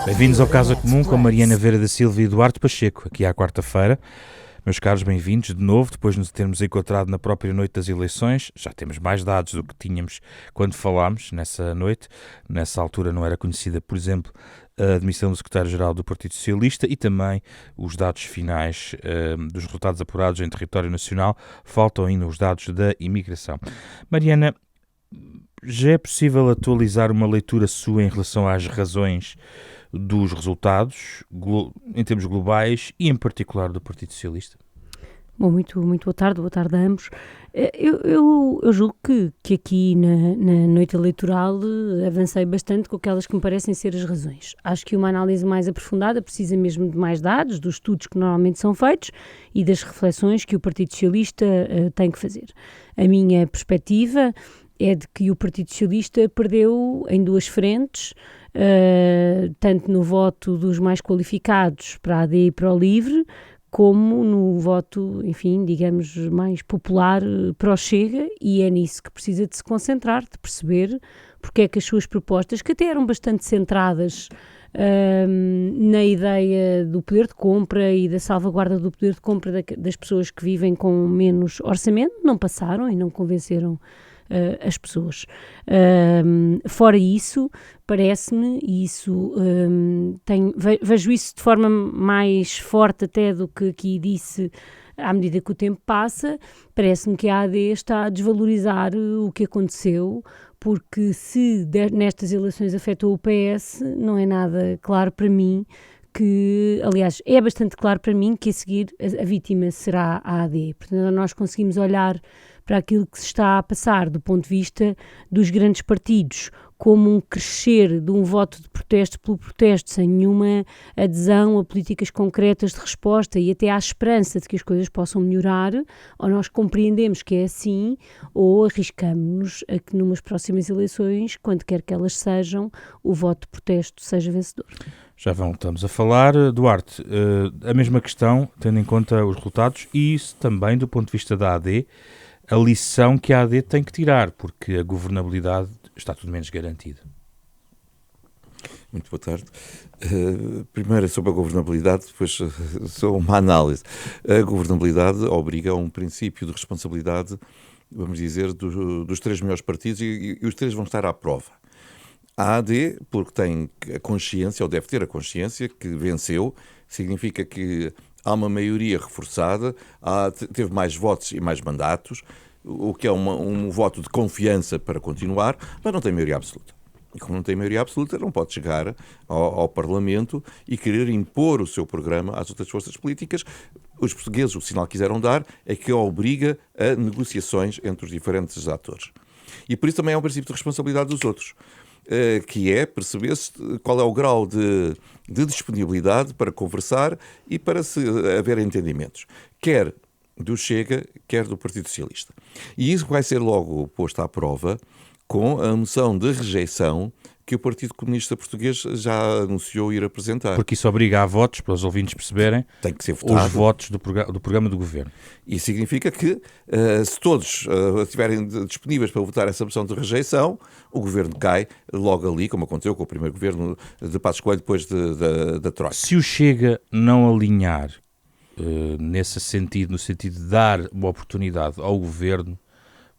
Bem-vindos ao Casa Comum com Mariana Vera da Silva e Eduardo Pacheco, aqui à quarta-feira. Meus caros, bem-vindos de novo, depois de nos termos encontrado na própria noite das eleições. Já temos mais dados do que tínhamos quando falámos nessa noite. Nessa altura não era conhecida, por exemplo, a admissão do secretário-geral do Partido Socialista e também os dados finais dos resultados apurados em território nacional. Faltam ainda os dados da imigração. Mariana, já é possível atualizar uma leitura sua em relação às razões dos resultados, em termos globais e em particular do Partido Socialista? Bom, muito boa tarde a ambos. Eu julgo que aqui na noite eleitoral avancei bastante com aquelas que me parecem ser as razões. Acho que uma análise mais aprofundada precisa mesmo de mais dados, dos estudos que normalmente são feitos e das reflexões que o Partido Socialista tem que fazer. A minha perspectiva é de que o Partido Socialista perdeu em duas frentes, tanto no voto dos mais qualificados para a AD e para o LIVRE, como no voto, enfim, digamos, mais popular para o Chega, e é nisso que precisa de se concentrar, de perceber porque é que as suas propostas, que até eram bastante centradas na ideia do poder de compra e da salvaguarda do poder de compra das pessoas que vivem com menos orçamento, não passaram e não convenceram as pessoas. Fora isso, parece-me, e isso vejo isso de forma mais forte até do que aqui disse, à medida que o tempo passa, parece-me que a AD está a desvalorizar o que aconteceu, porque se nestas eleições afetou o PS, não é nada claro para mim que, aliás, é bastante claro para mim que a seguir a vítima será a AD. Portanto, nós conseguimos olhar para aquilo que se está a passar do ponto de vista dos grandes partidos, como um crescer de um voto de protesto pelo protesto, sem nenhuma adesão a políticas concretas de resposta e até à esperança de que as coisas possam melhorar, ou nós compreendemos que é assim, ou arriscamos-nos a que numas próximas eleições, quando quer que elas sejam, o voto de protesto seja vencedor. Já voltamos a falar. Duarte, a mesma questão, tendo em conta os resultados, e isso também do ponto de vista da AD, a lição que a AD tem que tirar, porque a governabilidade está tudo menos garantida. Muito boa tarde. Primeiro sobre a governabilidade, depois só uma análise. A governabilidade obriga a um princípio de responsabilidade, vamos dizer, dos três maiores partidos e os três vão estar à prova. A AD, porque tem a consciência, ou deve ter a consciência, que venceu, significa que há uma maioria reforçada, teve mais votos e mais mandatos, o que é um voto de confiança para continuar, mas não tem maioria absoluta. E como não tem maioria absoluta, não pode chegar ao Parlamento e querer impor o seu programa às outras forças políticas. Os portugueses, o sinal que quiseram dar é que obriga a negociações entre os diferentes atores. E por isso também é um princípio de responsabilidade dos outros, que é perceber-se qual é o grau de disponibilidade para conversar e para haver entendimentos, quer do Chega, quer do Partido Socialista. E isso vai ser logo posto à prova com a moção de rejeição que o Partido Comunista Português já anunciou ir apresentar. Porque isso obriga a votos, para os ouvintes perceberem, tem que ser votado, os votos do programa do Governo. E significa que, se todos estiverem disponíveis para votar essa moção de rejeição, o Governo cai logo ali, como aconteceu com o primeiro Governo de Passos Coelho depois da Troika. Se o Chega não alinhar nesse sentido, no sentido de dar uma oportunidade ao Governo,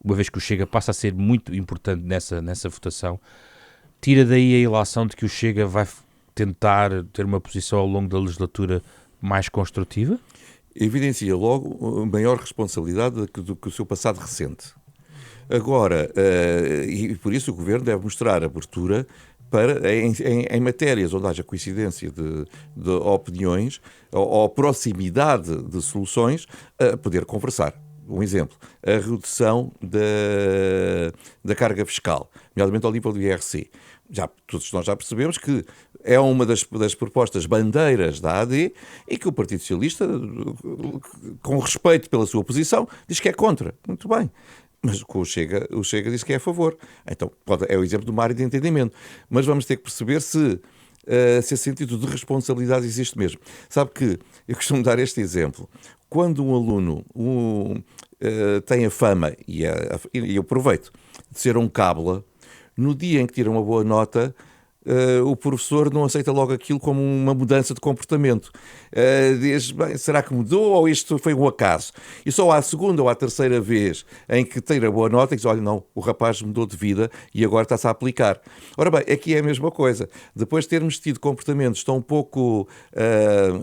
uma vez que o Chega passa a ser muito importante nessa votação, tira daí a ilação de que o Chega vai tentar ter uma posição ao longo da legislatura mais construtiva? Evidencia logo maior responsabilidade do que o seu passado recente. Agora, e por isso o Governo deve mostrar abertura para, em matérias onde haja coincidência de opiniões ou proximidade de soluções, poder conversar. Um exemplo, a redução da carga fiscal, nomeadamente ao nível do IRC. Todos nós já percebemos que é uma das propostas bandeiras da AD e que o Partido Socialista, com respeito pela sua posição, diz que é contra. Muito bem. Mas o Chega diz que é a favor. Então, é o exemplo de uma área de entendimento. Mas vamos ter que perceber se esse sentido de responsabilidade existe mesmo. Sabe que eu costumo dar este exemplo. Quando um aluno tem a fama, e eu aproveito, de ser um cábula, no dia em que tira uma boa nota, o professor não aceita logo aquilo como uma mudança de comportamento. Diz, bem, será que mudou ou isto foi um acaso? E só à segunda ou à terceira vez em que tem a boa nota, diz, olha, não, o rapaz mudou de vida e agora está-se a aplicar. Ora bem, aqui é a mesma coisa. Depois de termos tido comportamentos tão pouco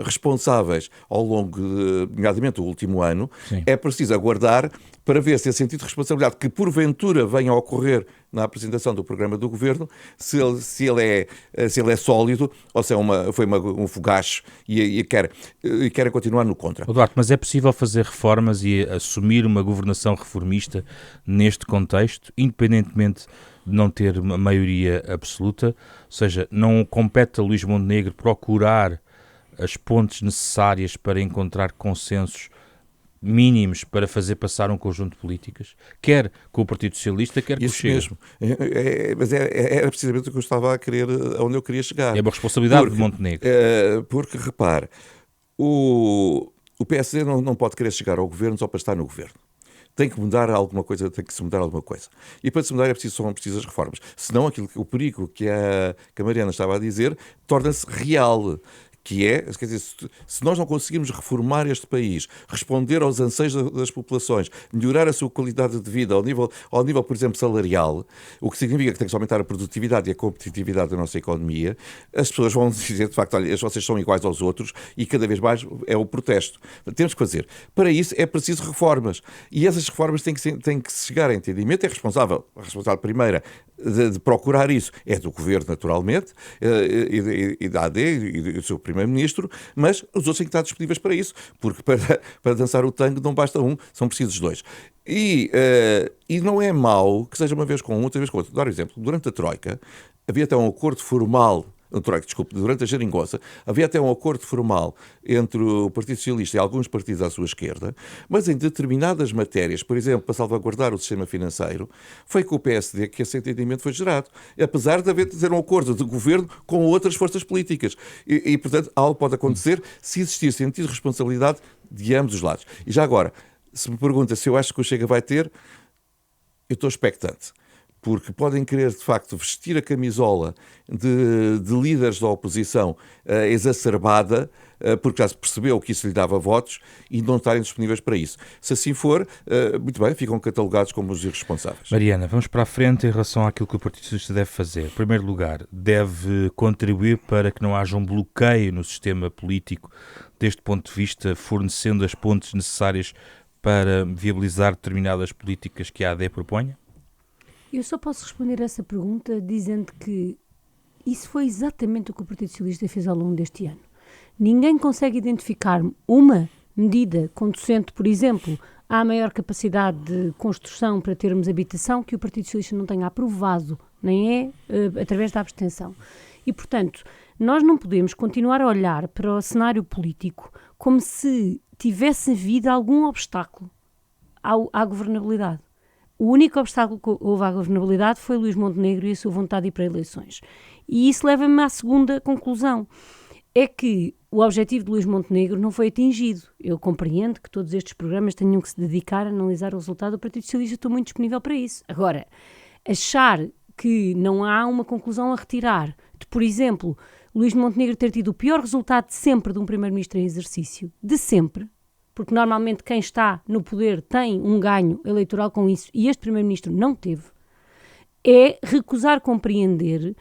responsáveis ao longo, nomeadamente, do último ano, Sim. é preciso aguardar para ver se esse sentido de responsabilidade que porventura venha a ocorrer na apresentação do programa do Governo, se ele é sólido ou se foi um fogacho e quer continuar no contra. Duarte, mas é possível fazer reformas e assumir uma governação reformista neste contexto, independentemente de não ter uma maioria absoluta? Ou seja, não compete a Luís Montenegro procurar as pontes necessárias para encontrar consensos mínimos para fazer passar um conjunto de políticas, quer com o Partido Socialista, quer com o Chega. Isso mesmo. Mas era precisamente o que eu estava a querer, onde eu queria chegar. É uma responsabilidade de Montenegro. Porque, repare, o PSD não pode querer chegar ao governo só para estar no governo. Tem que mudar alguma coisa, tem que se mudar alguma coisa. E para se mudar são precisas reformas. Senão, o perigo que a Mariana estava a dizer torna-se real. Que é, quer dizer, se nós não conseguirmos reformar este país, responder aos anseios das populações, melhorar a sua qualidade de vida ao nível, por exemplo, salarial, o que significa que tem que aumentar a produtividade e a competitividade da nossa economia, as pessoas vão dizer, de facto, olha, vocês são iguais aos outros e cada vez mais é o protesto. Temos que fazer. Para isso é preciso reformas. E essas reformas têm que chegar a entendimento. A responsável primeira de procurar isso é do Governo, naturalmente, e da AD e do seu Primeiro-Ministro, mas os outros têm que estar disponíveis para isso, porque para dançar o tango não basta um, são precisos dois. E não é mau que seja uma vez com um, outra vez com outro. Dar um exemplo, durante a Troika havia até um acordo formal, durante a geringonça, havia até um acordo formal entre o Partido Socialista e alguns partidos à sua esquerda, mas em determinadas matérias, por exemplo, para salvaguardar o sistema financeiro, foi com o PSD que esse entendimento foi gerado, apesar de haver de ter um acordo de governo com outras forças políticas. E, portanto, algo pode acontecer se existir sentido de responsabilidade de ambos os lados. E já agora, se me pergunta se eu acho que o Chega vai ter, eu estou expectante. Porque podem querer, de facto, vestir a camisola de líderes da oposição exacerbada, porque já se percebeu que isso lhe dava votos, e não estarem disponíveis para isso. Se assim for, muito bem, ficam catalogados como os irresponsáveis. Mariana, vamos para a frente em relação àquilo que o Partido Socialista deve fazer. Em primeiro lugar, deve contribuir para que não haja um bloqueio no sistema político, deste ponto de vista, fornecendo as pontes necessárias para viabilizar determinadas políticas que a AD proponha? Eu só posso responder a essa pergunta dizendo que isso foi exatamente o que o Partido Socialista fez ao longo deste ano. Ninguém consegue identificar uma medida conducente, por exemplo, à maior capacidade de construção para termos habitação que o Partido Socialista não tenha aprovado, nem através da abstenção. E, portanto, nós não podemos continuar a olhar para o cenário político como se tivesse havido algum obstáculo à governabilidade. O único obstáculo que houve à governabilidade foi Luís Montenegro e a sua vontade de ir para eleições. E isso leva-me à segunda conclusão. É que o objetivo de Luís Montenegro não foi atingido. Eu compreendo que todos estes programas tenham que se dedicar a analisar o resultado do Partido Socialista. Estou muito disponível para isso. Agora, achar que não há uma conclusão a retirar de, por exemplo, Luís Montenegro ter tido o pior resultado de sempre de um primeiro-ministro em exercício, de sempre, porque normalmente quem está no poder tem um ganho eleitoral com isso, e este primeiro-ministro não teve, é recusar compreender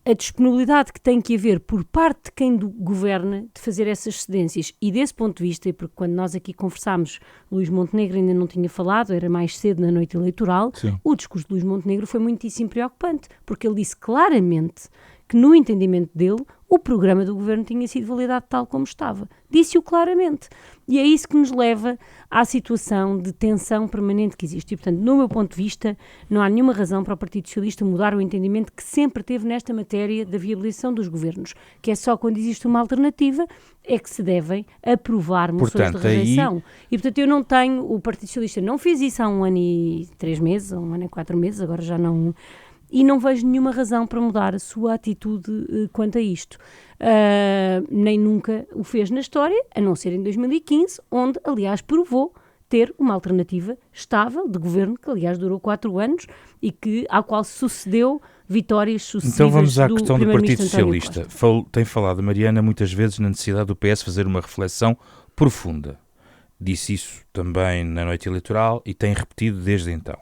a disponibilidade que tem que haver por parte de quem governa de fazer essas cedências. E desse ponto de vista, e porque quando nós aqui conversámos, Luís Montenegro ainda não tinha falado, era mais cedo na noite eleitoral, Sim. O discurso de Luís Montenegro foi muitíssimo preocupante, porque ele disse claramente que no entendimento dele, o programa do governo tinha sido validado tal como estava. Disse-o claramente. E é isso que nos leva à situação de tensão permanente que existe. E, portanto, no meu ponto de vista, não há nenhuma razão para o Partido Socialista mudar o entendimento que sempre teve nesta matéria da viabilização dos governos, que é só quando existe uma alternativa é que se devem aprovar moções de rejeição. E, portanto, eu não tenho... O Partido Socialista não fez isso há 1 ano e 3 meses, há 1 ano e 4 meses, agora já não... E não vejo nenhuma razão para mudar a sua atitude quanto a isto. Nem nunca o fez na história, a não ser em 2015, onde, aliás, provou ter uma alternativa estável de governo, que aliás durou 4 anos e ao qual sucedeu vitórias sucessivas. Então vamos à do questão do Partido Primeiro-Ministro Socialista. Tem falado a Mariana muitas vezes na necessidade do PS fazer uma reflexão profunda. Disse isso também na noite eleitoral e tem repetido desde então.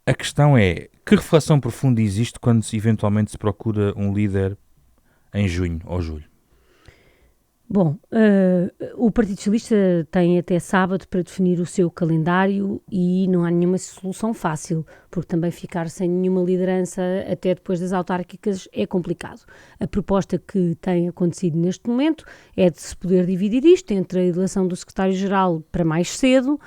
A questão é, que reflexão profunda existe quando eventualmente se procura um líder em junho ou julho? Bom, o Partido Socialista tem até sábado para definir o seu calendário e não há nenhuma solução fácil, porque também ficar sem nenhuma liderança até depois das autárquicas é complicado. A proposta que tem acontecido neste momento é de se poder dividir isto entre a eleição do secretário-geral para mais cedo,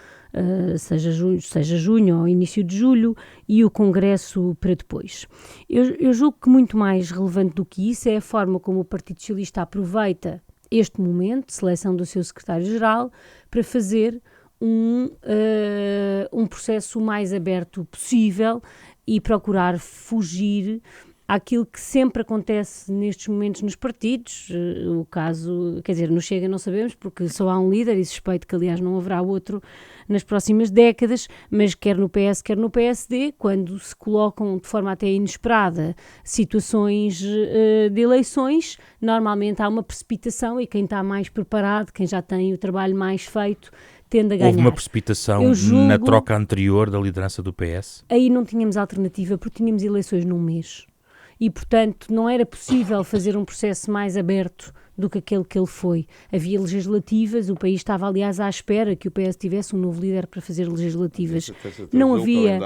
seja junho ou início de julho, e o Congresso para depois. Eu julgo que muito mais relevante do que isso é a forma como o Partido Socialista aproveita este momento de seleção do seu secretário-geral para fazer um processo o mais aberto possível e procurar fugir àquilo que sempre acontece nestes momentos nos partidos. O caso, quer dizer, no Chega não sabemos porque só há um líder e suspeito que aliás não haverá outro nas próximas décadas, mas quer no PS, quer no PSD, quando se colocam de forma até inesperada situações de eleições, normalmente há uma precipitação e quem está mais preparado, quem já tem o trabalho mais feito, tende a ganhar. Houve uma precipitação na troca anterior da liderança do PS? Aí não tínhamos alternativa porque tínhamos eleições num mês. E, portanto, não era possível fazer um processo mais aberto do que aquele que ele foi. Havia legislativas, o país estava, aliás, à espera que o PS tivesse um novo líder para fazer legislativas. Não havia...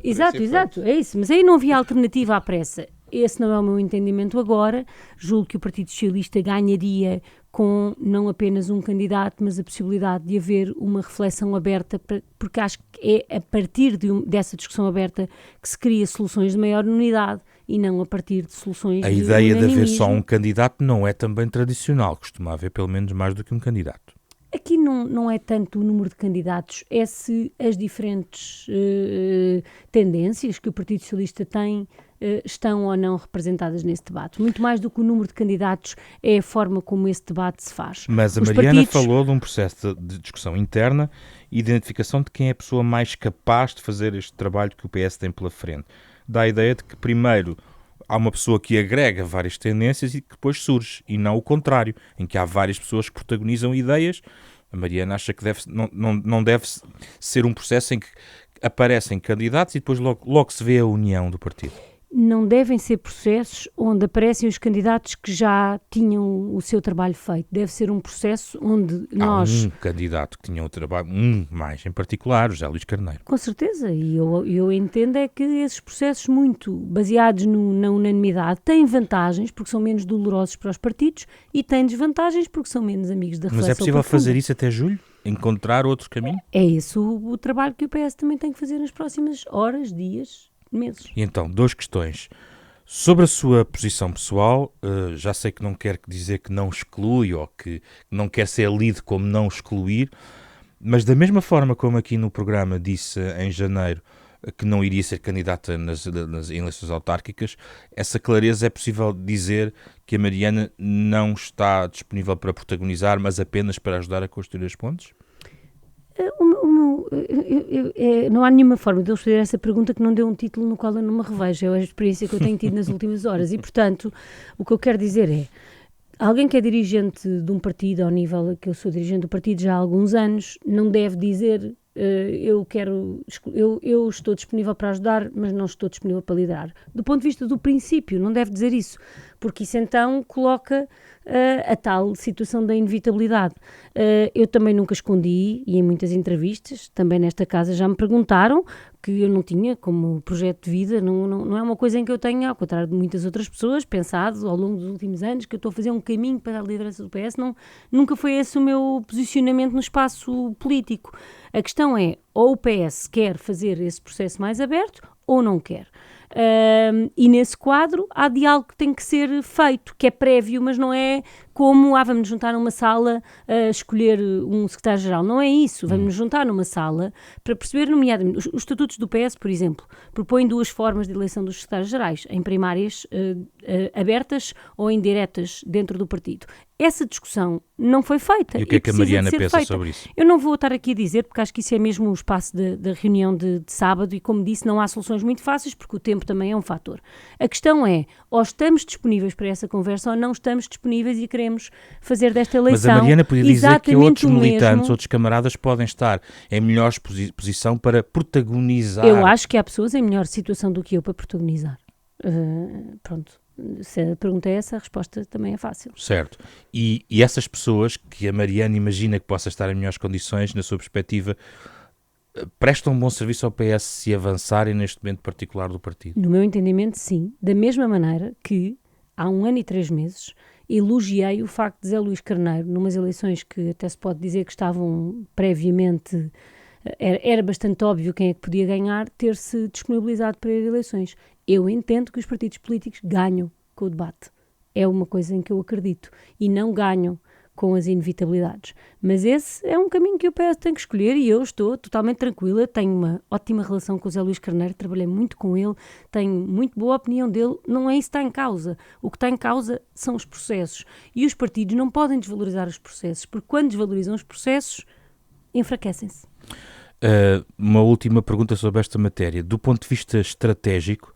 Exato, é isso. Mas aí não havia alternativa à pressa. Esse não é o meu entendimento agora. Julgo que o Partido Socialista ganharia com não apenas um candidato, mas a possibilidade de haver uma reflexão aberta, porque acho que é a partir dessa discussão aberta que se cria soluções de maior unidade e não a partir de soluções de unanimismo. A ideia de haver só um candidato não é também tradicional, costuma haver pelo menos mais do que um candidato. Aqui não é tanto o número de candidatos, é se as diferentes tendências que o Partido Socialista tem estão ou não representadas nesse debate. Muito mais do que o número de candidatos é a forma como esse debate se faz. Mas a Mariana falou de um processo de discussão interna e identificação de quem é a pessoa mais capaz de fazer este trabalho que o PS tem pela frente. Dá a ideia de que primeiro há uma pessoa que agrega várias tendências e que depois surge, e não o contrário, em que há várias pessoas que protagonizam ideias. A Mariana acha que não deve ser um processo em que aparecem candidatos e depois logo se vê a união do partido. Não devem ser processos onde aparecem os candidatos que já tinham o seu trabalho feito. Deve ser um processo onde nós... Há um candidato que tinha o trabalho, mais em particular, o José Luís Carneiro. Com certeza, e eu entendo é que esses processos muito baseados na unanimidade têm vantagens porque são menos dolorosos para os partidos e têm desvantagens porque são menos amigos da reflexão. Mas é possível profunda. fazer isso até julho? Encontrar outro caminho? É esse o trabalho que o PS também tem que fazer nas próximas horas, dias, meses. E então, 2 questões. Sobre a sua posição pessoal, já sei que não quer dizer que não exclui ou que não quer ser lido como não excluir, mas da mesma forma como aqui no programa disse em janeiro que não iria ser candidata nas eleições autárquicas, essa clareza é possível dizer que a Mariana não está disponível para protagonizar, mas apenas para ajudar a construir as pontes? Não há nenhuma forma de eu responder essa pergunta que não dê um título no qual eu não me revejo. É a experiência que eu tenho tido nas últimas horas e, portanto, o que eu quero dizer é alguém que é dirigente de um partido ao nível que eu sou dirigente do partido já há alguns anos não deve dizer eu estou disponível para ajudar, mas não estou disponível para liderar. Do ponto de vista do princípio, não deve dizer isso, porque isso então coloca a tal situação da inevitabilidade. Eu também nunca escondi, e em muitas entrevistas, também nesta casa já me perguntaram, que eu não tinha como projeto de vida, não é uma coisa em que eu tenha, ao contrário de muitas outras pessoas, pensado ao longo dos últimos anos que eu estou a fazer um caminho para a liderança do PS, nunca foi esse o meu posicionamento no espaço político. A questão é, ou o PS quer fazer esse processo mais aberto, ou não quer. E nesse quadro há diálogo que tem que ser feito, que é prévio, mas não é como vamos nos juntar numa sala a escolher um secretário-geral. Não é isso. Vamos nos juntar numa sala para perceber, nomeadamente, os estatutos do PS, por exemplo, propõem 2 formas de eleição dos secretários-gerais, em primárias abertas ou indiretas dentro do partido. Essa discussão não foi feita. E o que é que a Mariana pensa feita. sobre isso? Eu não vou estar aqui a dizer, porque acho que isso é mesmo o espaço da reunião de sábado e, como disse, não há soluções muito fáceis, porque o tempo também é um fator. A questão é, ou estamos disponíveis para essa conversa ou não estamos disponíveis e queremos fazer desta eleição. Mas a Mariana podia dizer que outros militantes, mesmo. outros camaradas podem estar em melhor posição para protagonizar. Eu acho que há pessoas em melhor situação do que eu para protagonizar. Pronto. Se a pergunta é essa, a resposta também é fácil. Certo. E essas pessoas que a Mariana imagina que possa estar em melhores condições, na sua perspectiva, prestam um bom serviço ao PS se avançarem neste momento particular do partido? No meu entendimento, sim. Da mesma maneira que, há 1 ano e 3 meses, elogiei o facto de Zé Luís Carneiro, numas eleições que até se pode dizer que estavam previamente... Era bastante óbvio quem é que podia ganhar, ter-se disponibilizado para ir a eleições. Eu entendo que os partidos políticos ganham com o debate. É uma coisa em que eu acredito. E não ganham com as inevitabilidades. Mas esse é um caminho que o PS tem que escolher e eu estou totalmente tranquila. Tenho uma ótima relação com o Zé Luís Carneiro, trabalhei muito com ele, tenho muito boa opinião dele. Não é isso que está em causa. O que está em causa são os processos. E os partidos não podem desvalorizar os processos, porque quando desvalorizam os processos, enfraquecem-se. Uma última pergunta sobre esta matéria. Do ponto de vista estratégico,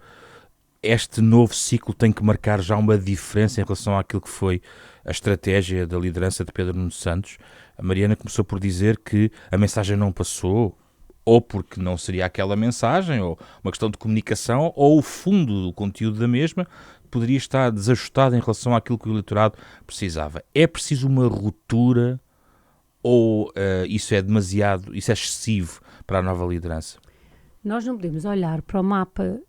este novo ciclo tem que marcar já uma diferença em relação àquilo que foi a estratégia da liderança de Pedro Nuno Santos. A Mariana começou por dizer que a mensagem não passou, ou porque não seria aquela mensagem, ou uma questão de comunicação, ou o fundo do conteúdo da mesma poderia estar desajustado em relação àquilo que o eleitorado precisava. É preciso uma ruptura ou isso é demasiado, isso é excessivo para a nova liderança? Nós não podemos olhar para o mapa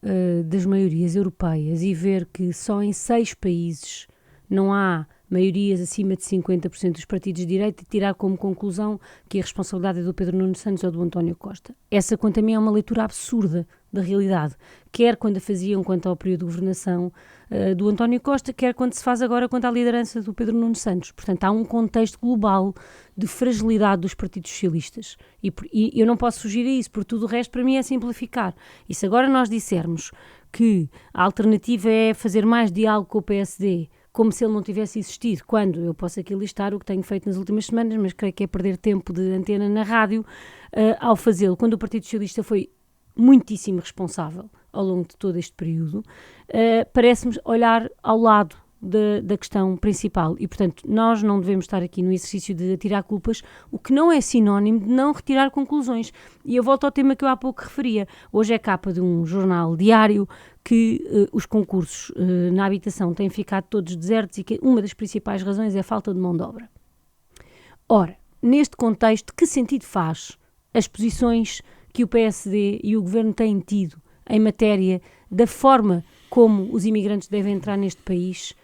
das maiorias europeias e ver que só em 6 países não há maiorias acima de 50% dos partidos de direita e tirar como conclusão que a responsabilidade é do Pedro Nuno Santos ou do António Costa. Essa, quanto a mim, é uma leitura absurda da realidade, quer quando a faziam quanto ao período de governação do António Costa, quer quando se faz agora quanto à liderança do Pedro Nuno Santos. Portanto, há um contexto global de fragilidade dos partidos socialistas e eu não posso fugir a isso, porque tudo o resto para mim é simplificar. E se agora nós dissermos que a alternativa é fazer mais diálogo com o PSD, como se ele não tivesse existido, quando eu posso aqui listar o que tenho feito nas últimas semanas, mas creio que é perder tempo de antena na rádio ao fazê-lo, quando o Partido Socialista foi muitíssimo responsável ao longo de todo este período, parece-me olhar ao lado da questão principal e, portanto, nós não devemos estar aqui no exercício de atirar culpas, o que não é sinónimo de não retirar conclusões. E eu volto ao tema que eu há pouco referia. Hoje é capa de um jornal diário que os concursos na habitação têm ficado todos desertos e que uma das principais razões é a falta de mão de obra. Ora, neste contexto, que sentido faz as posições que o PSD e o Governo têm tido em matéria da forma como os imigrantes devem entrar neste país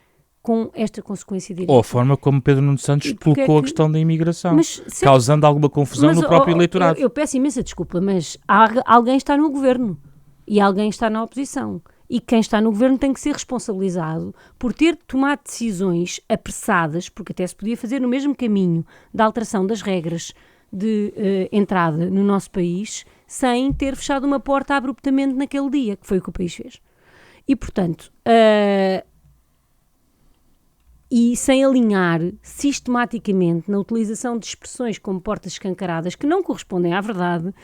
com esta consequência direta? Ou a forma como Pedro Nuno Santos colocou a questão da imigração, causando alguma confusão no próprio eleitorado. Eu peço imensa desculpa, mas alguém está no Governo e alguém está na oposição. E quem está no Governo tem que ser responsabilizado por ter tomado decisões apressadas, porque até se podia fazer no mesmo caminho da alteração das regras de entrada no nosso país, sem ter fechado uma porta abruptamente naquele dia, que foi o que o país fez. E, portanto, e sem alinhar sistematicamente na utilização de expressões como portas escancaradas que não correspondem à verdade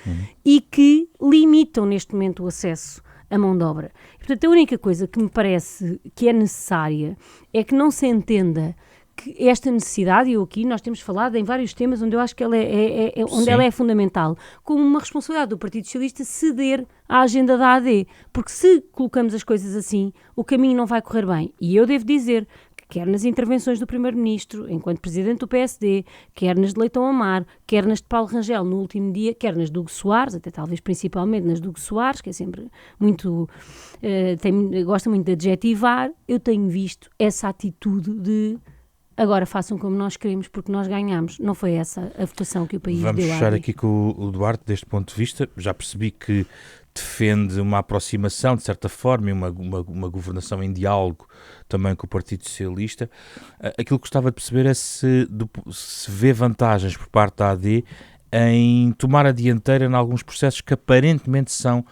e que limitam neste momento o acesso à mão de obra. E, portanto, a única coisa que me parece que é necessária é que não se entenda que esta necessidade, e eu aqui nós temos falado em vários temas onde eu acho que ela ela é fundamental, como uma responsabilidade do Partido Socialista ceder à agenda da AD, porque se colocamos as coisas assim, o caminho não vai correr bem. E eu devo dizer que quer nas intervenções do Primeiro-Ministro, enquanto Presidente do PSD, quer nas de Leitão Amar, quer nas de Paulo Rangel no último dia, quer nas de Hugo Soares, até talvez principalmente nas de Hugo Soares, que é sempre muito... gosta muito de adjetivar, eu tenho visto essa atitude de... Agora façam como nós queremos porque nós ganhamos. Não foi essa a votação que o país deu. Vamos fechar aqui com o Duarte deste ponto de vista. Já percebi que defende uma aproximação, de certa forma, e uma governação em diálogo também com o Partido Socialista. Aquilo que gostava de perceber é se vê vantagens por parte da AD em tomar a dianteira em alguns processos que aparentemente são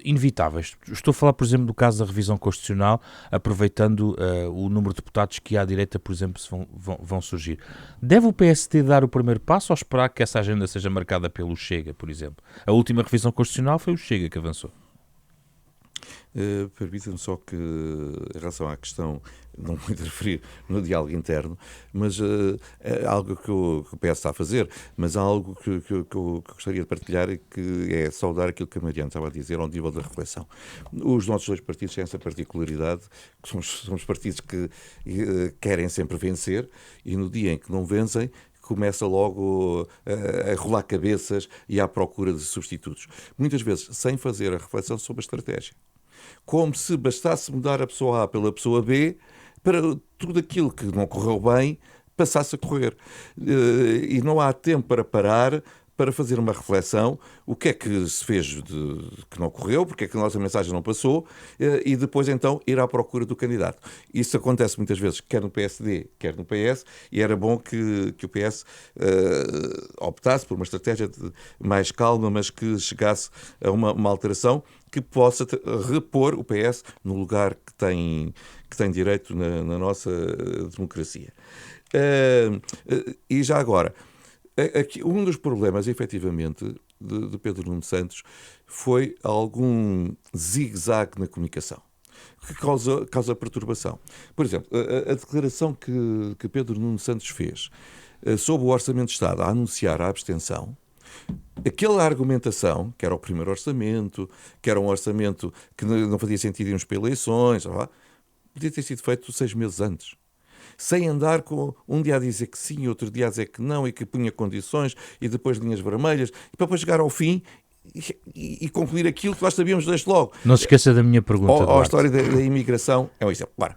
inevitáveis. Estou a falar, por exemplo, do caso da revisão constitucional, aproveitando o número de deputados que à direita, por exemplo, vão surgir. Deve o PSD dar o primeiro passo ou esperar que essa agenda seja marcada pelo Chega, por exemplo? A última revisão constitucional foi o Chega que avançou. Permita-me só que, em relação à questão, não vou interferir no diálogo interno, mas é algo que o PS está a fazer, mas há algo que eu gostaria de partilhar e que é saudar aquilo que a Mariana estava a dizer ao nível da reflexão. Os nossos dois partidos têm essa particularidade, que somos partidos que querem sempre vencer, e no dia em que não vencem, começa logo a rolar cabeças e à procura de substitutos. Muitas vezes sem fazer a reflexão sobre a estratégia. Como se bastasse mudar a pessoa A pela pessoa B para tudo aquilo que não correu bem passasse a correr. E não há tempo para parar, para fazer uma reflexão, o que é que se fez que não correu, porque é que a nossa mensagem não passou, e depois então ir à procura do candidato. Isso acontece muitas vezes, quer no PSD, quer no PS, e era bom que o PS optasse por uma estratégia mais calma, mas que chegasse a uma alteração que possa repor o PS no lugar que tem direito na nossa democracia. E já agora, um dos problemas, efetivamente, de Pedro Nuno Santos foi algum zigue-zague na comunicação, que causa perturbação. Por exemplo, a declaração que Pedro Nuno Santos fez sobre o Orçamento de Estado a anunciar a abstenção, aquela argumentação, que era o primeiro orçamento, que era um orçamento que não fazia sentido irmos para eleições, podia ter sido feito 6 meses antes. Sem andar com um dia a dizer que sim, outro dia a dizer que não, e que punha condições, e depois linhas vermelhas, e para depois chegar ao fim e concluir aquilo que nós sabíamos desde logo. Não se esqueça da minha pergunta, A história da imigração é um exemplo. Ora,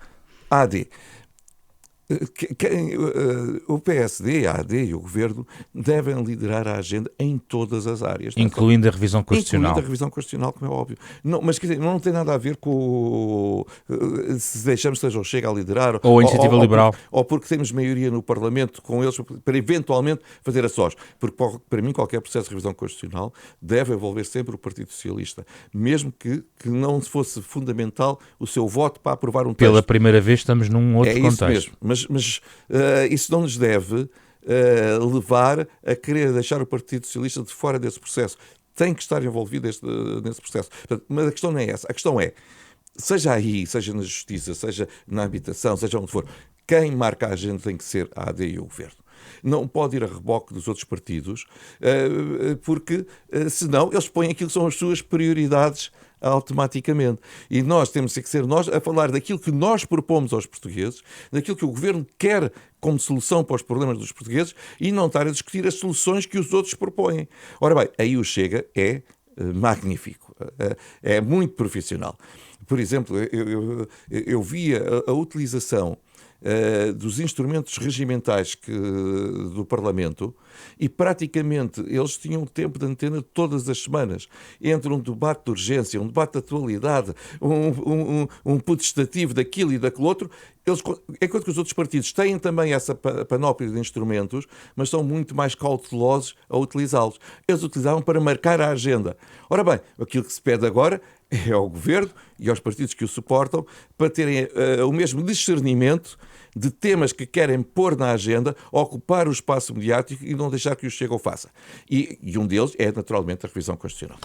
a AD. O PSD, a AD e o Governo devem liderar a agenda em todas as áreas. Incluindo a revisão constitucional. Incluindo a revisão constitucional, como é óbvio. Não, mas quer dizer, não tem nada a ver com se deixamos que seja o Chega a liderar ou a Iniciativa Liberal. Ou porque temos maioria no Parlamento com eles para eventualmente fazer a sós. Porque para mim qualquer processo de revisão constitucional deve envolver sempre o Partido Socialista. Mesmo que não fosse fundamental o seu voto para aprovar um texto. Pela primeira vez estamos num outro contexto. Isso mesmo. Mas isso não nos deve levar a querer deixar o Partido Socialista de fora desse processo. Tem que estar envolvido nesse processo. Mas a questão não é essa. A questão é, seja aí, seja na Justiça, seja na habitação, seja onde for, quem marca a agenda tem que ser a AD e o Governo. Não pode ir a reboque dos outros partidos, porque senão eles põem aquilo que são as suas prioridades automaticamente. E nós temos que ser nós a falar daquilo que nós propomos aos portugueses, daquilo que o Governo quer como solução para os problemas dos portugueses e não estar a discutir as soluções que os outros propõem. Ora bem, aí o Chega é magnífico, é muito profissional. Por exemplo, eu via a utilização dos instrumentos regimentais do Parlamento e praticamente eles tinham tempo de antena todas as semanas entre um debate de urgência, um debate de atualidade, um putestativo daquilo e daquele outro. Enquanto que os outros partidos têm também essa panóplia de instrumentos, mas são muito mais cautelosos a utilizá-los. Eles utilizavam para marcar a agenda. Ora bem, aquilo que se pede agora é ao Governo e aos partidos que o suportam para terem o mesmo discernimento de temas que querem pôr na agenda, ocupar o espaço mediático e não deixar que o Chega o faça. E um deles é, naturalmente, a revisão constitucional.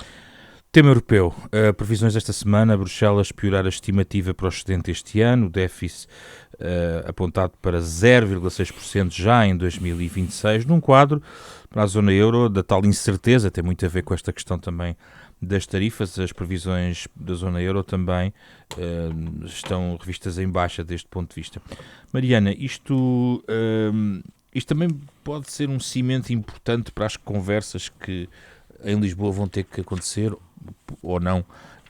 Tema europeu. Previsões desta semana. Bruxelas piorar a estimativa para o excedente este ano. O déficit apontado para 0,6% já em 2026, num quadro para a zona euro da tal incerteza. Tem muito a ver com esta questão também das tarifas. As previsões da zona euro também estão revistas em baixa deste ponto de vista. Mariana, isto também pode ser um cimento importante para as conversas que em Lisboa vão ter que acontecer ou não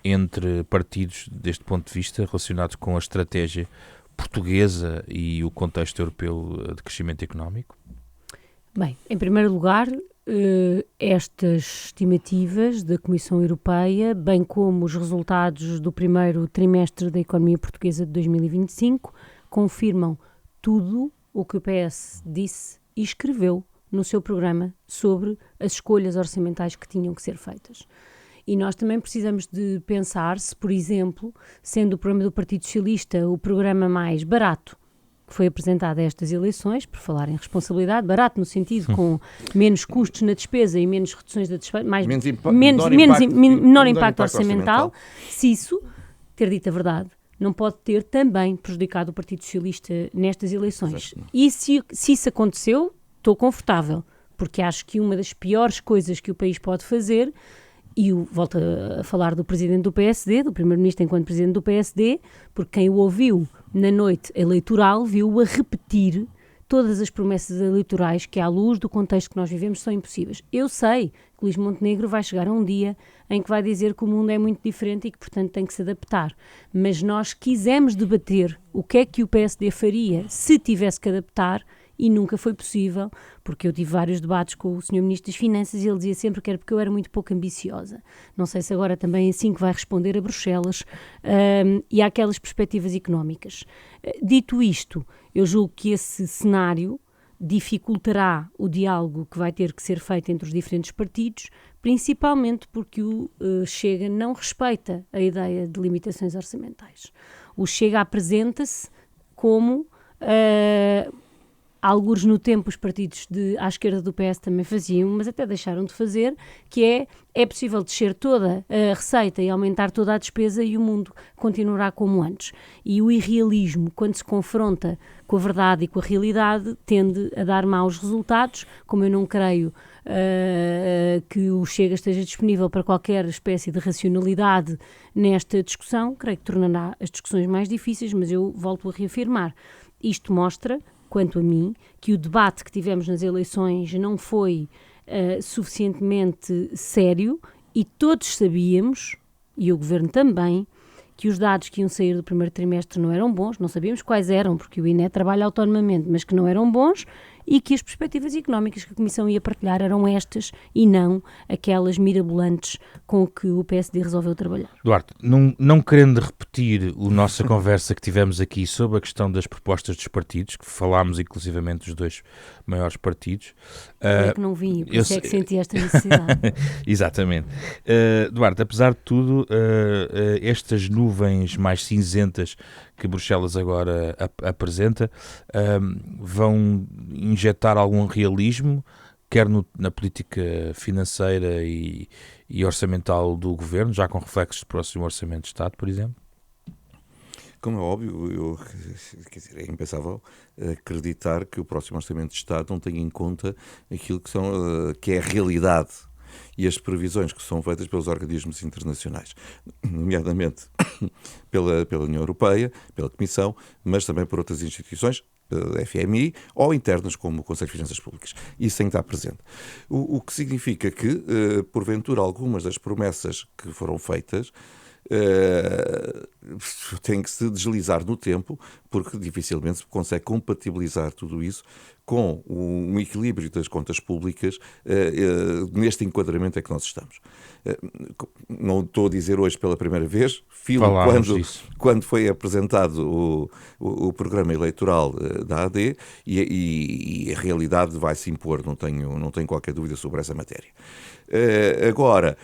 entre partidos deste ponto de vista relacionados com a estratégia portuguesa e o contexto europeu de crescimento económico? Bem, em primeiro lugar, estas estimativas da Comissão Europeia, bem como os resultados do primeiro trimestre da economia portuguesa de 2025, confirmam tudo o que o PS disse e escreveu no seu programa sobre as escolhas orçamentais que tinham que ser feitas. E nós também precisamos de pensar se, por exemplo, sendo o programa do Partido Socialista o programa mais barato que foi apresentado a estas eleições, por falar em responsabilidade, barato no sentido com menos custos na despesa e menos reduções da despesa, menor impacto orçamental, se isso, ter dito a verdade, não pode ter também prejudicado o Partido Socialista nestas eleições. E se isso aconteceu, estou confortável, porque acho que uma das piores coisas que o país pode fazer, e volto a falar do presidente do PSD, do primeiro-ministro enquanto presidente do PSD, porque quem o ouviu na noite eleitoral viu-o a repetir todas as promessas eleitorais que, à luz do contexto que nós vivemos, são impossíveis. Eu sei que Luís Montenegro vai chegar a um dia em que vai dizer que o mundo é muito diferente e que, portanto, tem que se adaptar. Mas nós quisemos debater o que é que o PSD faria se tivesse que adaptar, e nunca foi possível, porque eu tive vários debates com o Sr. Ministro das Finanças e ele dizia sempre que era porque eu era muito pouco ambiciosa. Não sei se agora também é assim que vai responder a Bruxelas e àquelas perspectivas económicas. Dito isto, eu julgo que esse cenário dificultará o diálogo que vai ter que ser feito entre os diferentes partidos, principalmente porque o Chega não respeita a ideia de limitações orçamentais. O Chega apresenta-se como... alguns no tempo os partidos à esquerda do PS também faziam, mas até deixaram de fazer, que é possível descer toda a receita e aumentar toda a despesa e o mundo continuará como antes. E o irrealismo, quando se confronta com a verdade e com a realidade, tende a dar maus resultados. Como eu não creio que o Chega esteja disponível para qualquer espécie de racionalidade nesta discussão, creio que tornará as discussões mais difíceis, mas eu volto a reafirmar. Isto mostra, quanto a mim, que o debate que tivemos nas eleições não foi suficientemente sério e todos sabíamos, e o Governo também, que os dados que iam sair do primeiro trimestre não eram bons, não sabíamos quais eram, porque o INE trabalha autonomamente, mas que não eram bons, e que as perspectivas económicas que a Comissão ia partilhar eram estas e não aquelas mirabolantes com que o PSD resolveu trabalhar. Duarte, não querendo repetir a nossa conversa que tivemos aqui sobre a questão das propostas dos partidos, que falámos inclusivamente dos dois maiores partidos... É que não vim, por isso é que senti esta necessidade. Exatamente. Duarte, apesar de tudo, estas nuvens mais cinzentas que Bruxelas agora apresenta vão injetar algum realismo, quer na política financeira e orçamental do Governo, já com reflexos do próximo Orçamento de Estado, por exemplo? Como é óbvio, é impensável acreditar que o próximo Orçamento de Estado não tenha em conta aquilo que é a realidade e as previsões que são feitas pelos organismos internacionais, nomeadamente pela União Europeia, pela Comissão, mas também por outras instituições, FMI, ou internas como o Conselho de Finanças Públicas. Isso tem que estar presente. O que significa que, porventura, algumas das promessas que foram feitas tem que se deslizar no tempo, porque dificilmente se consegue compatibilizar tudo isso com um equilíbrio das contas públicas neste enquadramento em que nós estamos. Não estou a dizer hoje pela primeira vez, quando foi apresentado o programa eleitoral da AD, e a realidade vai se impor, não tenho qualquer dúvida sobre essa matéria. Agora,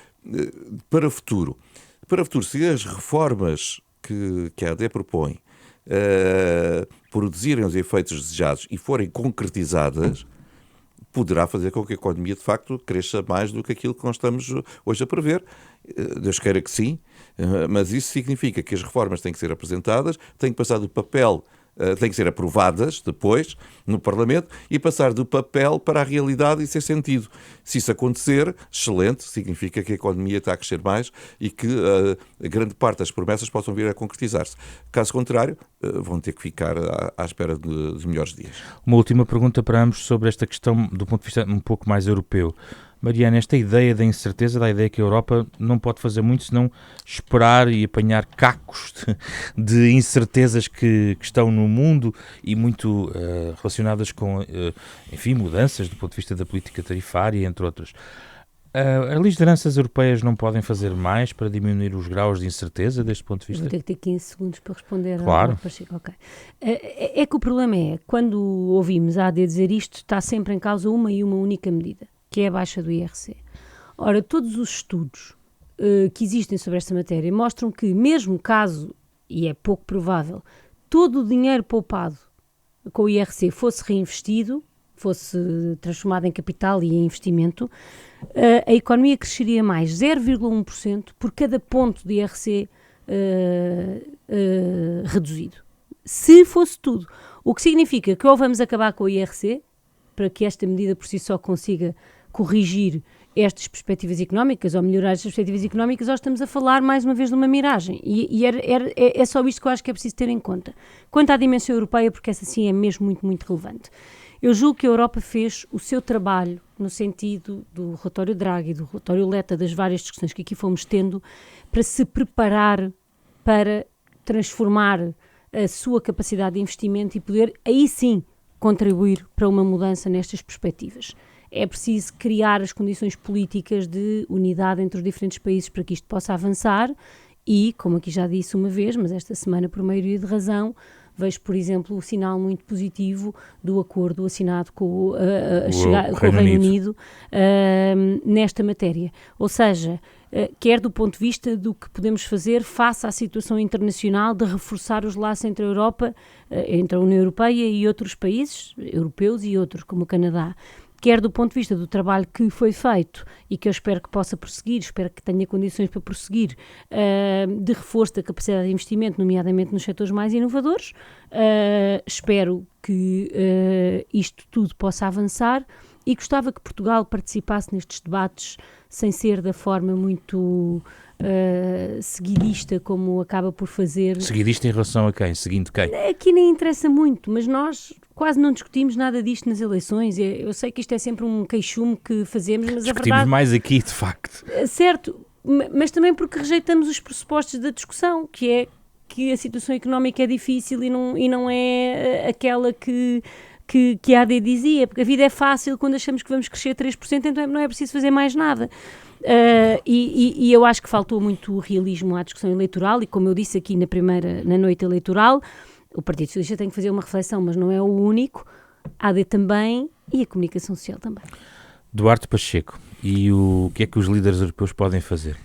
para o futuro, se as reformas que a AD propõe produzirem os efeitos desejados e forem concretizadas, poderá fazer com que a economia, de facto, cresça mais do que aquilo que nós estamos hoje a prever. Deus queira que sim, mas isso significa que as reformas têm que ser apresentadas, têm que passar do papel, têm que ser aprovadas depois no Parlamento e passar do papel para a realidade e ser sentido. Se isso acontecer, excelente, significa que a economia está a crescer mais e que a grande parte das promessas possam vir a concretizar-se. Caso contrário, vão ter que ficar à espera de melhores dias. Uma última pergunta para ambos sobre esta questão do ponto de vista um pouco mais europeu. Mariana, esta ideia da incerteza, da ideia que a Europa não pode fazer muito senão esperar e apanhar cacos de incertezas que estão no mundo e muito relacionadas com, enfim, mudanças do ponto de vista da política tarifária, entre outras. As lideranças europeias não podem fazer mais para diminuir os graus de incerteza deste ponto de vista? Vou ter que ter 15 segundos para responder. Claro. Okay. É que o problema é, quando ouvimos a AD dizer isto, está sempre em causa uma e uma única medida, que é a baixa do IRC. Ora, todos os estudos que existem sobre esta matéria mostram que, mesmo caso, e é pouco provável, todo o dinheiro poupado com o IRC fosse reinvestido, fosse transformado em capital e em investimento, a economia cresceria mais 0,1% por cada ponto de IRC reduzido. Se fosse tudo. O que significa que ou vamos acabar com o IRC, para que esta medida por si só consiga corrigir estas perspectivas económicas ou melhorar as perspectivas económicas, ou estamos a falar mais uma vez de uma miragem. É só isto que eu acho que é preciso ter em conta. Quanto à dimensão europeia, porque essa sim é mesmo muito, muito relevante. Eu julgo que a Europa fez o seu trabalho no sentido do relatório Draghi, do relatório Letta, das várias discussões que aqui fomos tendo, para se preparar para transformar a sua capacidade de investimento e poder, aí sim, contribuir para uma mudança nestas perspectivas. É preciso criar as condições políticas de unidade entre os diferentes países para que isto possa avançar e, como aqui já disse uma vez, mas esta semana por maioria de razão, vejo, por exemplo, o sinal muito positivo do acordo assinado com o Reino Unido nesta matéria. Ou seja, quer do ponto de vista do que podemos fazer face à situação internacional de reforçar os laços entre a Europa, entre a União Europeia e outros países europeus e outros, como o Canadá, quer do ponto de vista do trabalho que foi feito e que eu espero que possa prosseguir, espero que tenha condições para prosseguir, de reforço da capacidade de investimento, nomeadamente nos setores mais inovadores. Espero que isto tudo possa avançar e gostava que Portugal participasse nestes debates sem ser da forma muito seguidista como acaba por fazer. Seguidista em relação a quem? Seguindo quem? Aqui nem interessa muito, mas nós quase não discutimos nada disto nas eleições. Eu sei que isto é sempre um queixume que fazemos, mas discutimos a verdade... mais aqui, de facto. Certo, mas também porque rejeitamos os pressupostos da discussão, que é que a situação económica é difícil e não é aquela que a AD dizia, porque a vida é fácil quando achamos que vamos crescer 3%, então não é preciso fazer mais nada. E eu acho que faltou muito realismo à discussão eleitoral e, como eu disse aqui na noite eleitoral, o Partido Socialista tem que fazer uma reflexão, mas não é o único, a AD também e a comunicação social também. Duarte Pacheco, e o que é que os líderes europeus podem fazer?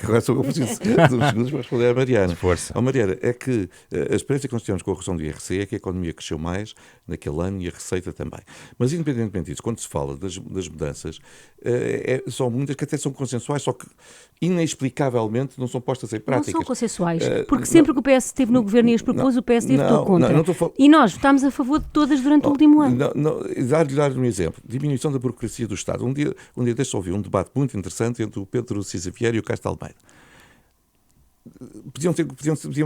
Agora sou eu que preciso dos segundos para responder à Mariana. Força. Mariana, é que a experiência que nós tivemos com a redução do IRC é que a economia cresceu mais naquele ano e a receita também. Mas, independentemente disso, quando se fala das mudanças, são muitas que até são consensuais, só que inexplicavelmente não são postas em prática. Não são consensuais, porque sempre que o PS esteve no governo e as propôs, o PSD votou contra. Não e nós votámos a favor de todas durante o último ano. Dar-lhe um exemplo. Diminuição da burocracia do Estado. Um dia deixa eu ouvir um debate muito interessante entre o Pedro Cisa Vieira e o Castro Almeida. Podiam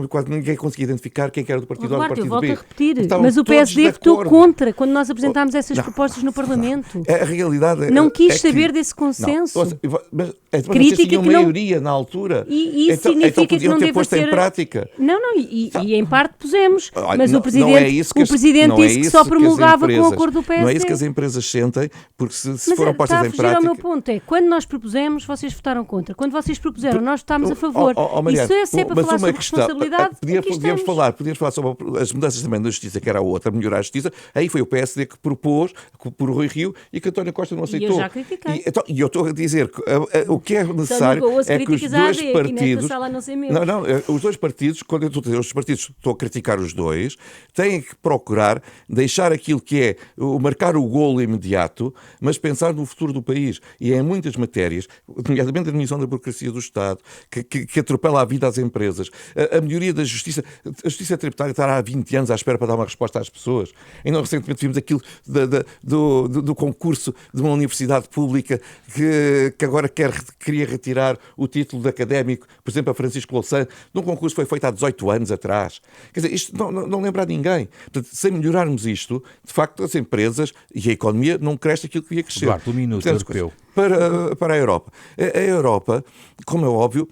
quase ninguém conseguia identificar quem era do partido A ou do partido B. Eu volto a repetir, mas o PSD votou contra quando nós apresentámos essas propostas no Parlamento. A realidade não quis saber desse consenso. Mas crítica tinham maioria na altura. E isso significa que não deve posto ser... em prática. E em parte pusemos. Mas o Presidente, disse que só promulgava com o acordo do PSD. Não é isso que as empresas sentem, porque se foram postas em prática... Mas o meu ponto é, quando nós propusemos, vocês votaram contra. Quando vocês propuseram, nós votámos a favor. Se é para falar sobre responsabilidade, podíamos falar sobre as mudanças também da Justiça, que era a outra, melhorar a Justiça. Aí foi o PSD que propôs, por Rui Rio, e que António Costa não aceitou. E eu já critiquei. E eu estou a dizer que o que é necessário é que os dois partidos... os dois partidos, quando eu estou a dizer os partidos, estou a criticar os dois, têm que procurar deixar aquilo que é marcar o golo imediato, mas pensar no futuro do país. E em muitas matérias, nomeadamente a diminuição da burocracia do Estado, que atropela a vida ainda às empresas. A melhoria da justiça. A justiça tributária está há 20 anos à espera para dar uma resposta às pessoas. Ainda recentemente vimos aquilo do concurso de uma universidade pública que agora queria retirar o título de académico, por exemplo, a Francisco Louçã, de um concurso que foi feito há 18 anos atrás. Quer dizer, isto não lembra a ninguém. Portanto, sem melhorarmos isto, de facto, as empresas e a economia não cresce aquilo que devia crescer. Eduardo, um minuto europeu. Para a Europa. A Europa, como é óbvio,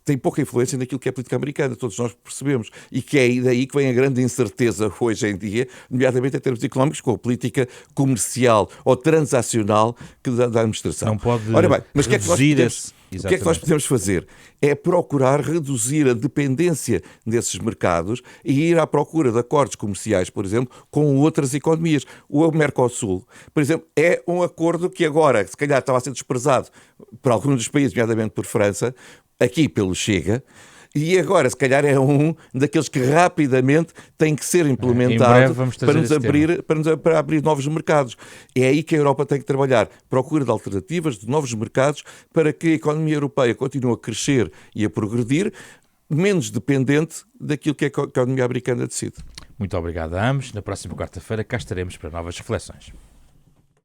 tem pouca influência naquilo que é a política americana, todos nós percebemos, e que é daí que vem a grande incerteza hoje em dia, nomeadamente em termos económicos, com a política comercial ou transacional da administração. Não pode Ora bem, mas o que é que nós podemos fazer? É procurar reduzir a dependência desses mercados e ir à procura de acordos comerciais, por exemplo, com outras economias. O Mercosul, por exemplo, é um acordo que agora, se calhar, estava a ser desprezado por alguns dos países, nomeadamente por França, aqui pelo Chega, e agora, se calhar, é um daqueles que rapidamente tem que ser implementado para abrir novos mercados. É aí que a Europa tem que trabalhar. Procura de alternativas, de novos mercados, para que a economia europeia continue a crescer e a progredir, menos dependente daquilo que a economia americana decide. Muito obrigado a ambos. Na próxima quarta-feira cá estaremos para novas reflexões.